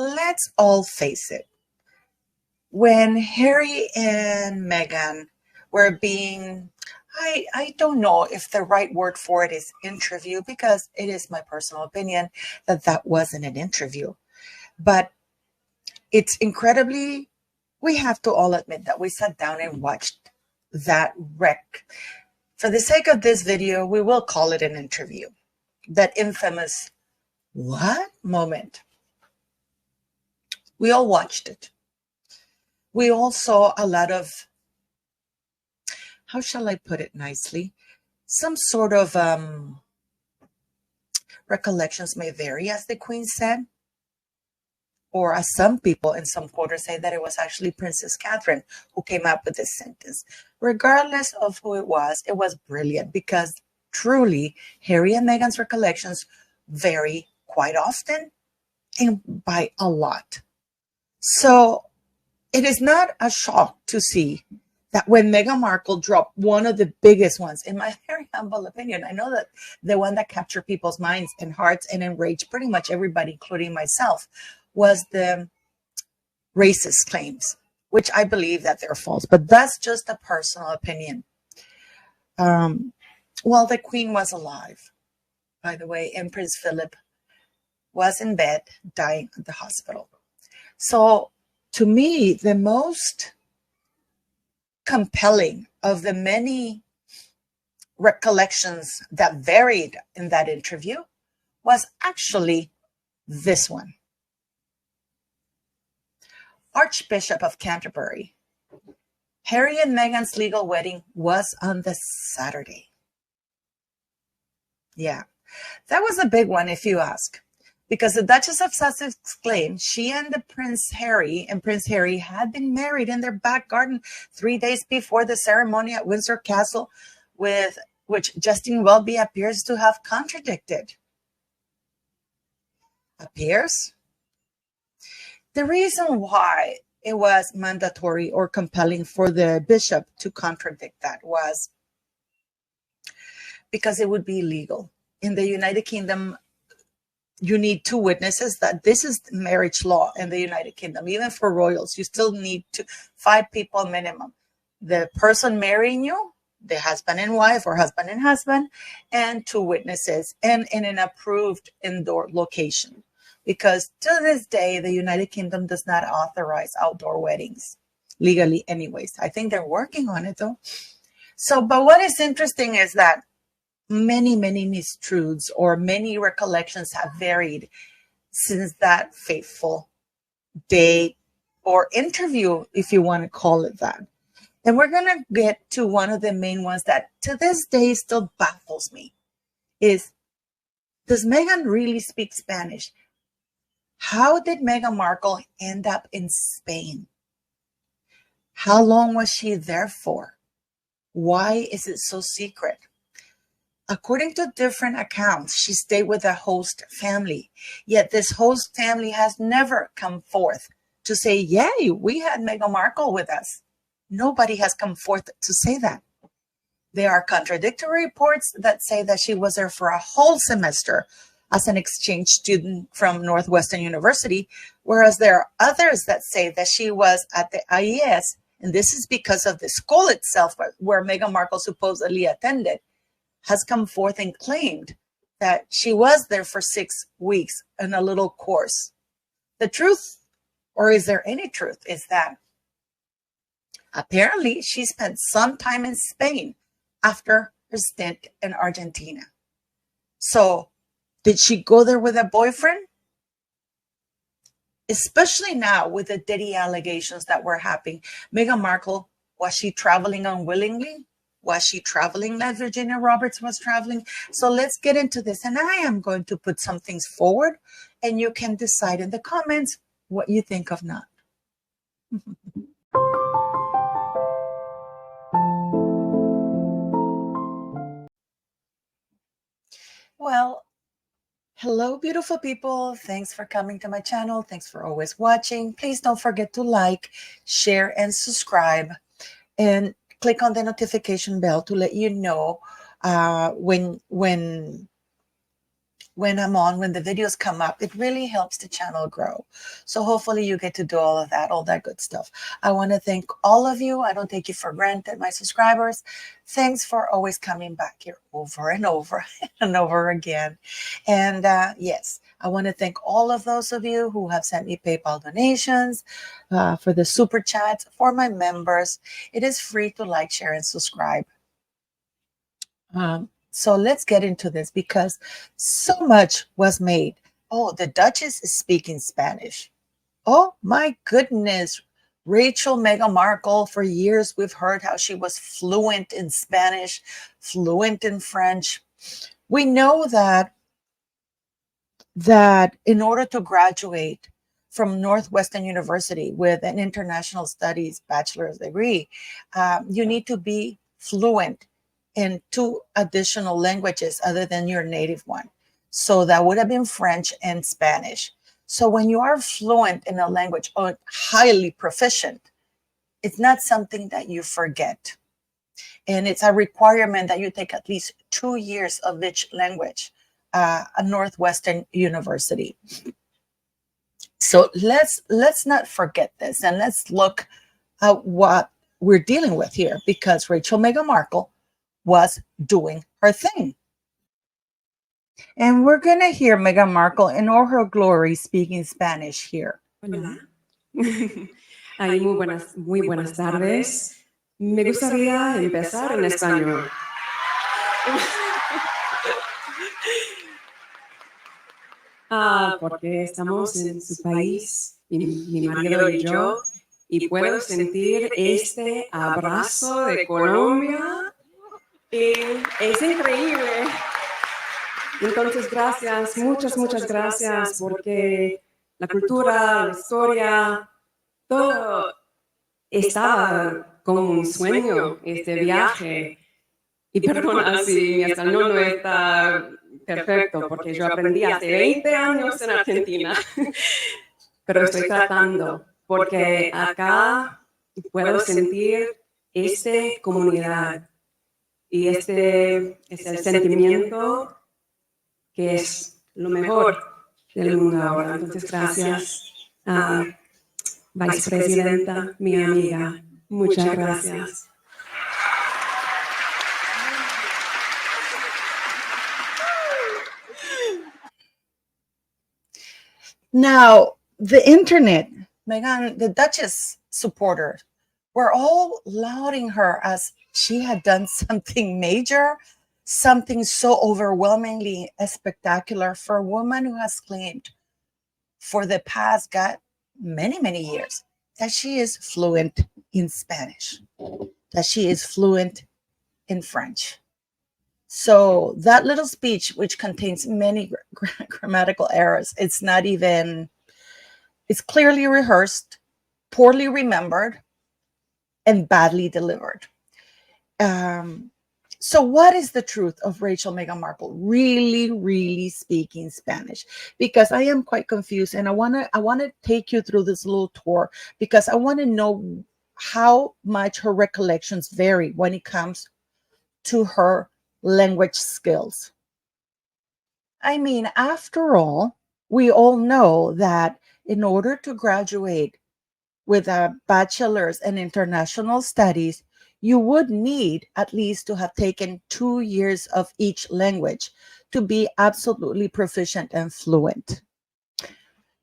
let's all face it. When Harry and Meghan were being, I don't know if the right word for it is interview, because it is my personal opinion that that wasn't an interview. But it's incredibly, we have to all admit that we sat down and watched that wreck. For the sake of this video, we will call it an interview. That infamous what moment. We all watched it. We all saw a lot of, how shall I put it nicely? Some sort of recollections may vary, as the Queen said, or as some people in some quarters say that it was actually Princess Catherine who came up with this sentence. Regardless of who it was brilliant, because truly Harry and Meghan's recollections vary quite often and by a lot. So it is not a shock to see that when Meghan Markle dropped one of the biggest ones, in my very humble opinion, I know that the one that captured people's minds and hearts and enraged pretty much everybody, including myself, was the racist claims, which I believe that they're false, but that's just a personal opinion. Well, the Queen was alive, by the way, and Prince Philip was in bed, dying at the hospital. So to me, the most compelling of the many recollections that varied in that interview was actually this one. Archbishop of Canterbury. Harry and Meghan's legal wedding was on the Saturday. Yeah, that was a big one if you ask, because the Duchess of Sussex claimed she and Prince Harry had been married in their back garden 3 days before the ceremony at Windsor Castle, with which Justin Welby appears to have contradicted. Appears? The reason why it was mandatory or compelling for the bishop to contradict that was because it would be illegal. In the United Kingdom, you need 2 witnesses. That this is marriage law in the United Kingdom. Even for royals, you still need 5 people minimum. The person marrying you, the husband and wife or husband and husband, and 2 witnesses, and in an approved indoor location. Because to this day, the United Kingdom does not authorize outdoor weddings legally anyways. I think they're working on it though. So, but what is interesting is that many mistruths or many recollections have varied since that fateful day or interview, if you want to call it that. And we're going to get to one of the main ones that to this day still baffles me is, does Meghan really speak Spanish? How did Meghan Markle end up in Spain? How long was she there for? Why is it so secret? According to different accounts, she stayed with a host family. Yet this host family has never come forth to say, yay, we had Meghan Markle with us. Nobody has come forth to say that. There are contradictory reports that say that she was there for a whole semester as an exchange student from Northwestern University, whereas there are others that say that she was at the IES, and this is because of the school itself where Meghan Markle supposedly attended, has come forth and claimed that she was there for 6 weeks in a little course. The truth, or is there any truth, is that apparently she spent some time in Spain after her stint in Argentina. So did she go there with a boyfriend? Especially now with the dirty allegations that were happening. Meghan Markle, was she traveling unwillingly? Was she traveling like Virginia Roberts was traveling? So let's get into this. And I am going to put some things forward, and you can decide in the comments what you think of not. Well, hello, beautiful people. Thanks for coming to my channel. Thanks for always watching. Please don't forget to like, share, and subscribe. And click on the notification bell to let you know when when I'm on, when the videos come up. It really helps the channel grow. So hopefully you get to do all of that, all that good stuff. I want to thank all of you. I don't take you for granted, my subscribers. Thanks for always coming back here over and over and over again. And yes, I want to thank all of those of you who have sent me PayPal donations, for the super chats, for my members. It is free to like, share, and subscribe. So let's get into this because so much was made. Oh, the Duchess is speaking Spanish. Oh my goodness. Rachel Meghan Markle, for years we've heard how she was fluent in Spanish, fluent in French. We know that in order to graduate from Northwestern University with an international studies bachelor's degree, you need to be fluent in 2 additional languages other than your native one. So that would have been French and Spanish. So when you are fluent in a language or highly proficient, it's not something that you forget. And it's a requirement that you take at least 2 years of each language, a Northwestern University. So let's not forget this, and let's look at what we're dealing with here, because Rachel Meghan Markle was doing her thing. And we're going to hear Meghan Markle in all her glory speaking Spanish here. Hola. Ay, muy buenas tardes. Me gustaría empezar en español. Porque estamos en su país, mi marido y yo, y puedo sentir este abrazo de Colombia. Y es increíble. Entonces, gracias, muchas gracias, porque la cultura, la historia, todo estaba como un sueño, este viaje. Y perdona si mi español no está perfecto, porque yo aprendí hace 20 años en Argentina. Pero estoy tratando, porque acá puedo sentir esta comunidad. Y este es el sentimiento que es lo mejor del mundo ahora. Entonces, gracias, vicepresidenta, mi amiga. Muchas gracias. Now, the internet, Meghan, the Duchess supporters, were all lauding her as she had done something major, something so overwhelmingly spectacular for a woman who has claimed for the past, many years, that she is fluent in Spanish, that she is fluent in French. So that little speech, which contains many grammatical errors, it's clearly rehearsed, poorly remembered, and badly delivered. So what is the truth of Rachel Meghan Markle really speaking Spanish? Because I am quite confused, and I want to take you through this little tour, because I want to know how much her recollections vary when it comes to her language skills. I mean, after all, we all know that in order to graduate with a bachelor's in international studies, you would need at least to have taken 2 years of each language to be absolutely proficient and fluent.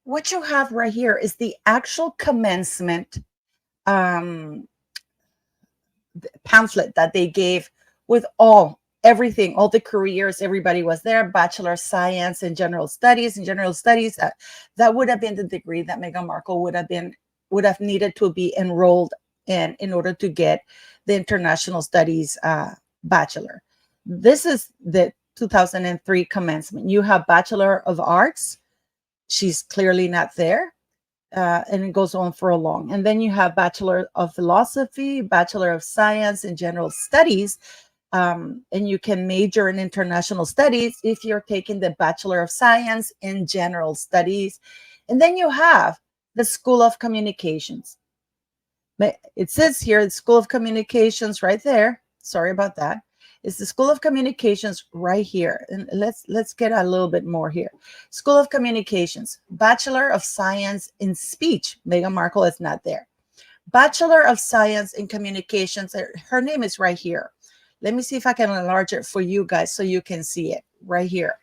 What you have right here is the actual commencement pamphlet that they gave with everything, all the careers, everybody was there. Bachelor of Science in General Studies. In General Studies, that would have been the degree that Meghan Markle would have needed to be enrolled in order to get the International Studies Bachelor. This is the 2003 commencement. You have Bachelor of Arts. She's clearly not there. And it goes on for a long. And then you have Bachelor of Philosophy, Bachelor of Science in General Studies. And you can major in international studies if you're taking the Bachelor of Science in General Studies. And then you have the School of Communications. It says here, the School of Communications right there. Sorry about that. It's the School of Communications right here. And let's get a little bit more here. School of Communications, Bachelor of Science in Speech. Meghan Markle is not there. Bachelor of Science in Communications. Her name is right here. Let me see if I can enlarge it for you guys so you can see it right here.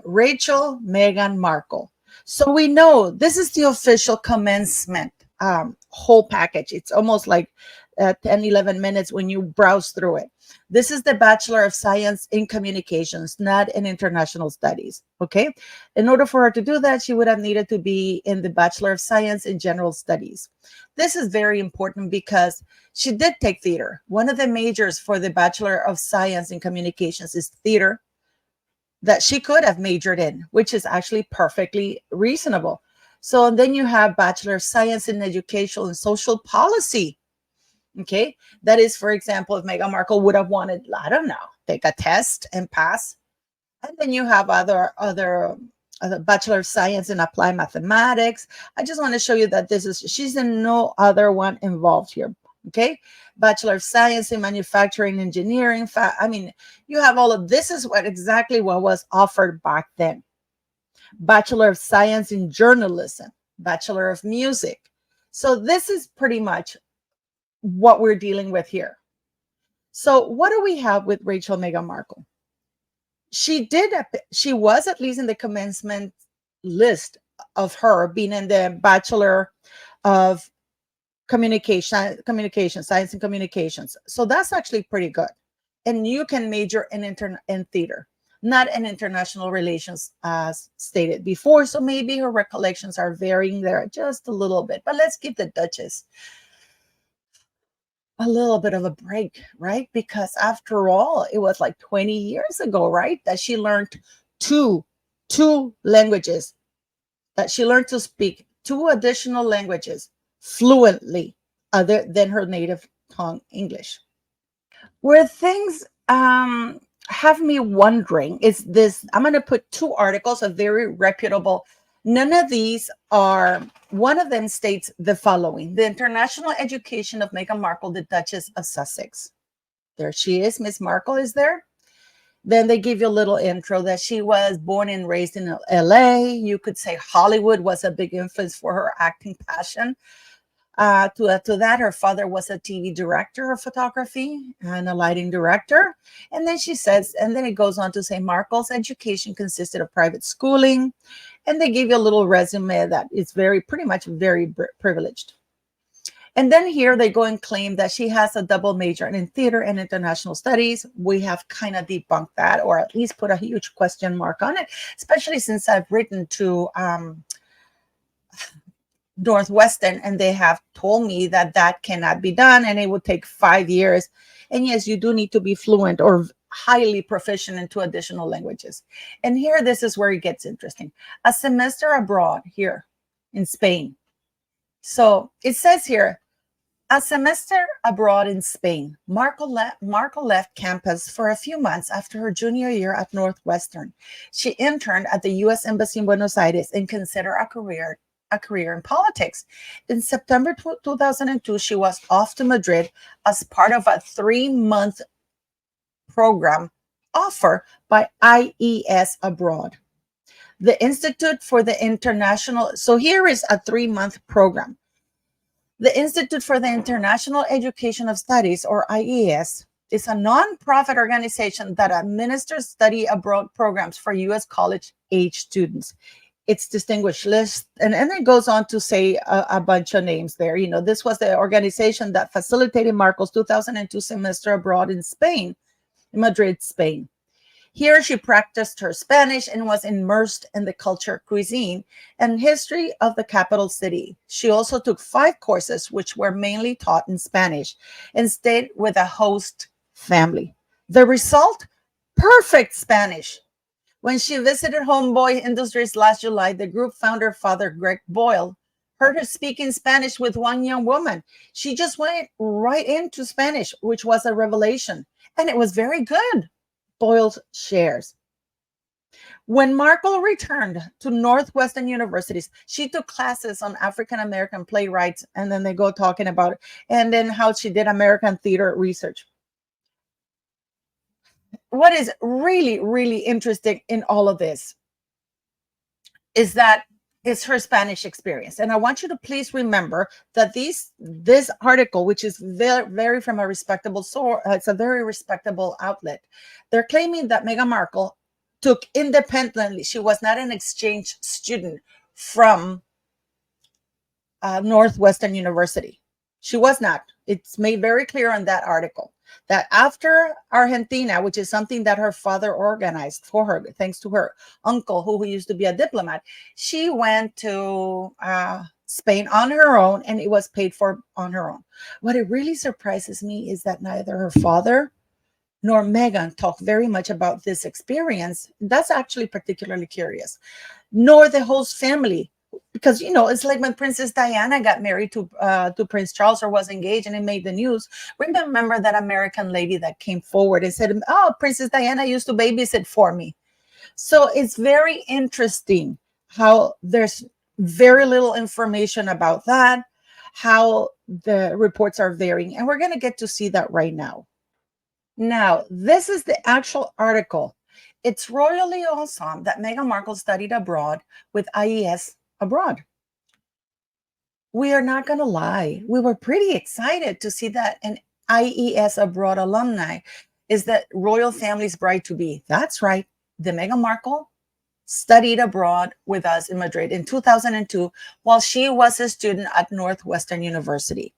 Rachel Meghan Markle. So we know this is the official commencement whole package. It's almost like 10, 11 minutes when you browse through it. This is the Bachelor of Science in Communications, not in International Studies. Okay. In order for her to do that, she would have needed to be in the Bachelor of Science in General Studies. This is very important because she did take theater. One of the majors for the Bachelor of Science in Communications is theater, that she could have majored in, which is actually perfectly reasonable. So then you have Bachelor of Science in Educational and Social Policy. Okay, that is, for example, if Meghan Markle would have wanted, I don't know, take a test and pass. And then you have other Bachelor of Science in Applied Mathematics. I just want to show you that she's in no other one involved here. Okay, Bachelor of Science in Manufacturing Engineering. I mean, you have all of this is exactly what was offered back then. Bachelor of Science in Journalism, Bachelor of Music. So this is pretty much what we're dealing with here. So what do we have with Rachel Meghan Markle? She was at least in the commencement list of her being in the Bachelor of Communication, Science and Communications. So that's actually pretty good. And you can major in theater, not in international relations as stated before. So maybe her recollections are varying there just a little bit. But let's give the Duchess a little bit of a break, right? Because after all, it was like 20 years ago, right? That she learned two languages, that she learned to speak two additional languages fluently other than her native tongue, English. Where things have me wondering is this. I'm going to put two articles, a very reputable. None of these are, one of them states the following: the international education of Meghan Markle, the Duchess of Sussex. There she is. Miss Markle is there. Then they give you a little intro that she was born and raised in LA. You could say Hollywood was a big influence for her acting passion. To that, her father was a TV director of photography and a lighting director. And then she says, and then it goes on to say Markle's education consisted of private schooling. And they give you a little resume that is pretty much very privileged. And then here they go and claim that she has a double major in theater and international studies. We have kind of debunked that, or at least put a huge question mark on it, especially since I've written to Northwestern, and they have told me that that cannot be done and it would take 5 years. And yes, you do need to be fluent or highly proficient in two additional languages. And here, this is where it gets interesting. A semester abroad here in Spain. So it says here, a semester abroad in Spain. Markle left campus for a few months after her junior year at Northwestern. She interned at the U.S. Embassy in Buenos Aires and considered a career in politics. In September 2002, she was off to Madrid as part of a 3-month program offered by IES Abroad, the Institute for the International. So here is a 3-month program. The Institute for the International Education of Studies, or IES, is a non-profit organization that administers study abroad programs for U.S. college-age students. It's distinguished list, and it goes on to say a bunch of names there. You know, this was the organization that facilitated Markle's 2002 semester abroad in Spain, in Madrid, Spain. Here she practiced her Spanish and was immersed in the culture, cuisine, and history of the capital city. She also took 5 courses, which were mainly taught in Spanish, and stayed with a host family. The result? Perfect Spanish. When she visited Homeboy Industries last July, the group founder, Father Greg Boyle, heard her speaking Spanish with one young woman. She just went right into Spanish, which was a revelation, and it was very good. Boyle shares. When Markle returned to Northwestern Universities, she took classes on African-American playwrights, and then they go talking about it, and then how she did American theater research. what is really, really interesting in all of this is that it's her Spanish experience. And I want you to please remember that this article, which is very, very from a respectable source, it's a very respectable outlet. They're claiming that Meghan Markle took independently. She was not an exchange student from Northwestern University. She was not. It's made very clear on that article that after Argentina, which is something that her father organized for her, thanks to her uncle, who used to be a diplomat, she went to Spain on her own, and it was paid for on her own. What it really surprises me is that neither her father nor Meghan talk very much about this experience. That's actually particularly curious. Nor the host family, because it's like when Princess Diana got married to Prince Charles, or was engaged, and it made the news. Remember that American lady that came forward and said, "Oh, Princess Diana used to babysit for me." So it's very interesting how there's very little information about that, how the reports are varying, and we're going to get to see that right now. Now, this is the actual article. It's royally awesome that Meghan Markle studied abroad with IES abroad. We are not going to lie. We were pretty excited to see that an IES abroad alumni is the royal family's bride to be. That's right. The Meghan Markle studied abroad with us in Madrid in 2002 while she was a student at Northwestern University.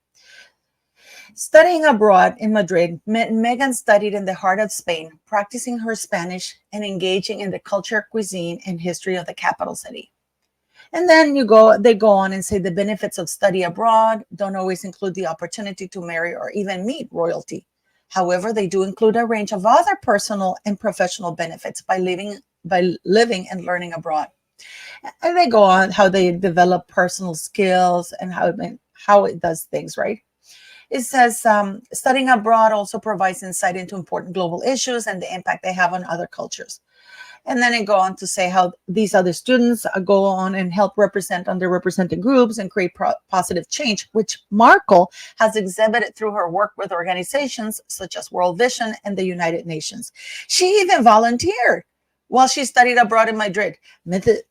Studying abroad in Madrid, Meghan studied in the heart of Spain, practicing her Spanish and engaging in the culture, cuisine, and history of the capital city. And then they go on and say the benefits of study abroad don't always include the opportunity to marry or even meet royalty. However, they do include a range of other personal and professional benefits by living and learning abroad. And they go on how they develop personal skills and how it does things, right? It says studying abroad also provides insight into important global issues and the impact they have on other cultures. And then it go on to say how these other students go on and help represent underrepresented groups and create positive change, which Markle has exhibited through her work with organizations such as World Vision and the United Nations. She even volunteered while she studied abroad in Madrid.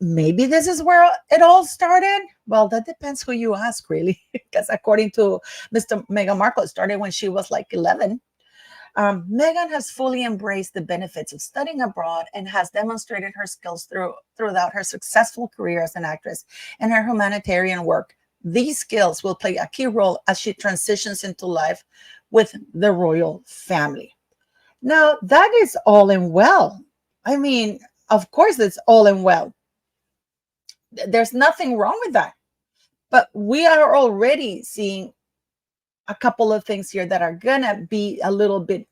Maybe this is where it all started. Well, that depends who you ask, really, because according to Meghan Markle, it started when she was like 11. Meghan has fully embraced the benefits of studying abroad and has demonstrated her skills throughout her successful career as an actress and her humanitarian work. These skills will play a key role as she transitions into life with the royal family. Now, that is all in well. I mean, of course, it's all in well. There's nothing wrong with that. But we are already seeing a couple of things here that are going to be a little bit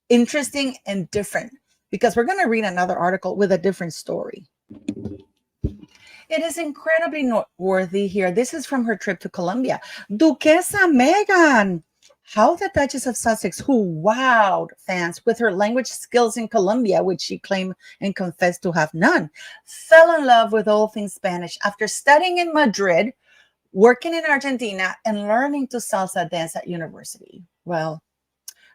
interesting and different, because we're going to read another article with a different story. It is incredibly noteworthy here. This is from her trip to Colombia. Duquesa Meghan, how the Duchess of Sussex, who wowed fans with her language skills in Colombia, which she claimed and confessed to have none, fell in love with all things Spanish after studying in Madrid, working in Argentina, and learning to salsa dance at university. Well,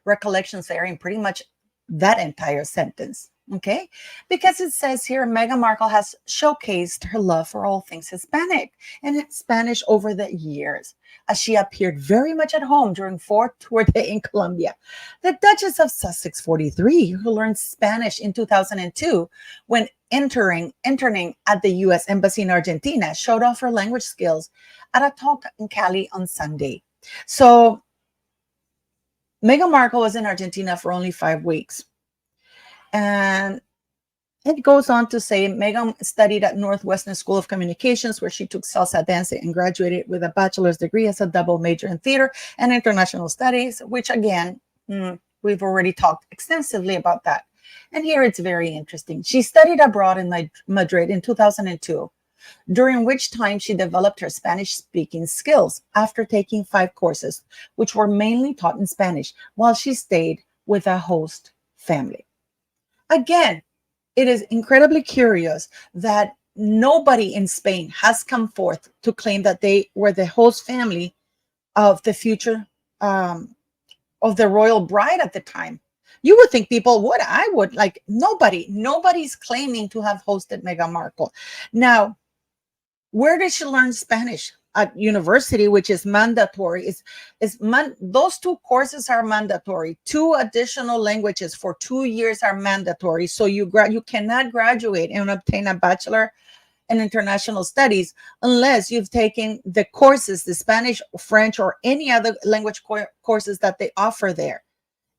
recollections vary in pretty much that entire sentence, okay? Because it says here, Meghan Markle has showcased her love for all things Hispanic and Spanish over the years, as she appeared very much at home during 4th Tour Day in Colombia. The Duchess of Sussex, 43, who learned Spanish in 2002 when interning at the U.S. Embassy in Argentina, showed off her language skills at a talk in Cali on Sunday. So Meghan Markle was in Argentina for only 5 weeks. And it goes on to say Meghan studied at Northwestern School of Communications, where she took salsa dancing and graduated with a bachelor's degree as a double major in theater and international studies, which again, we've already talked extensively about that. And here it's very interesting. She studied abroad in Madrid in 2002, during which time she developed her Spanish speaking skills after taking 5 courses, which were mainly taught in Spanish, while she stayed with a host family. Again, it is incredibly curious that nobody in Spain has come forth to claim that they were the host family of the future of the royal bride at the time. You would think people would. I would. Like, nobody's claiming to have hosted Meghan Markle. Now, where did she learn Spanish? At university, which is mandatory. Those two courses are mandatory. Two additional languages for 2 years are mandatory. So you cannot graduate and obtain a bachelor in international studies unless you've taken the courses, the Spanish, French, or any other language courses that they offer there,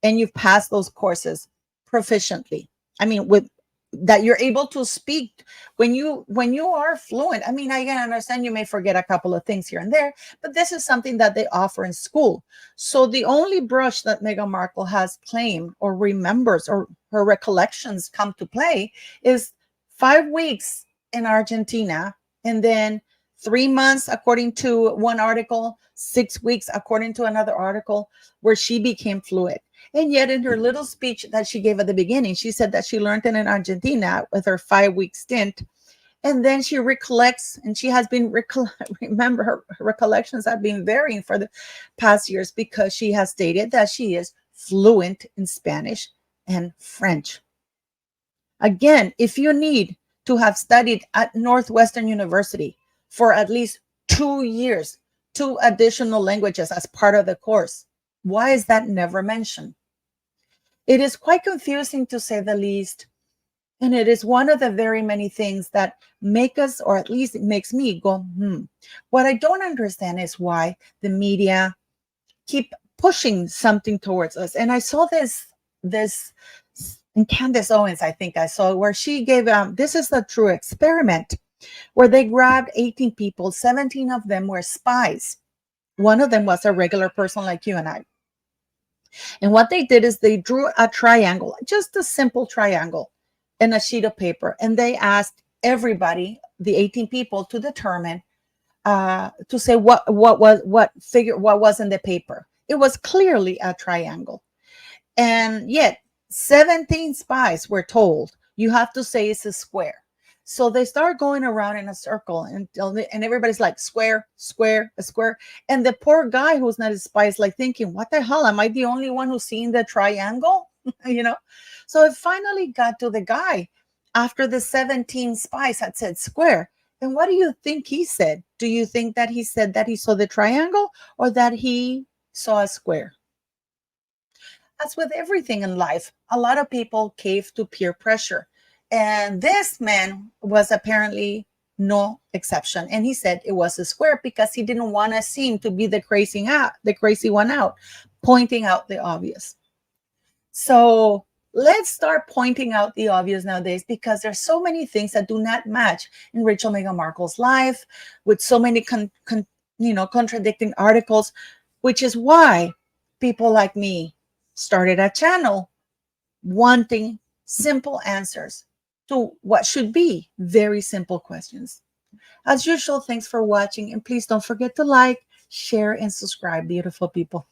and you've passed those courses proficiently. I mean, with that, you're able to speak when you are fluent. I mean, I can understand you may forget a couple of things here and there, but this is something that they offer in school. So the only brush that Meghan Markle has claimed or remembers, or her recollections come to play, is 5 weeks in Argentina, and then 3 months, according to one article, 6 weeks, according to another article, where she became fluent. And yet, in her little speech that she gave at the beginning, she said that she learned it in Argentina with her 5-week stint. And then she recollects, and she has been, remember, her recollections have been varying for the past years, because she has stated that she is fluent in Spanish and French. Again, if you need to have studied at Northwestern University for at least 2 years, 2 additional languages as part of the course, why is that never mentioned? It is quite confusing, to say the least. And it is one of the very many things that make us, or at least it makes me go, What I don't understand is why the media keep pushing something towards us. And I saw this in Candace Owens, I think I saw, where she gave, this is a true experiment, where they grabbed 18 people, 17 of them were spies. One of them was a regular person like you and I. And what they did is they drew a triangle, just a simple triangle, in a sheet of paper. And they asked everybody, the 18 people, to determine, to say what was in the paper. It was clearly a triangle. And yet 17 spies were told, you have to say it's a square. So they start going around in a circle, and everybody's like, square, square, a square. And the poor guy who's not a spy is like thinking, what the hell? Am I the only one who's seeing the triangle? So it finally got to the guy after the 17 spies had said square. And what do you think he said? Do you think that he said that he saw the triangle, or that he saw a square? As with everything in life, a lot of people cave to peer pressure. And this man was apparently no exception. And he said it was a square because he didn't want to seem to be the crazy one out, pointing out the obvious. So let's start pointing out the obvious nowadays, because there's so many things that do not match in Rachel Meghan Markle's life, with so many contradicting articles, which is why people like me started a channel wanting simple answers to what should be very simple questions. As usual, thanks for watching, and please don't forget to like, share, and subscribe, beautiful people.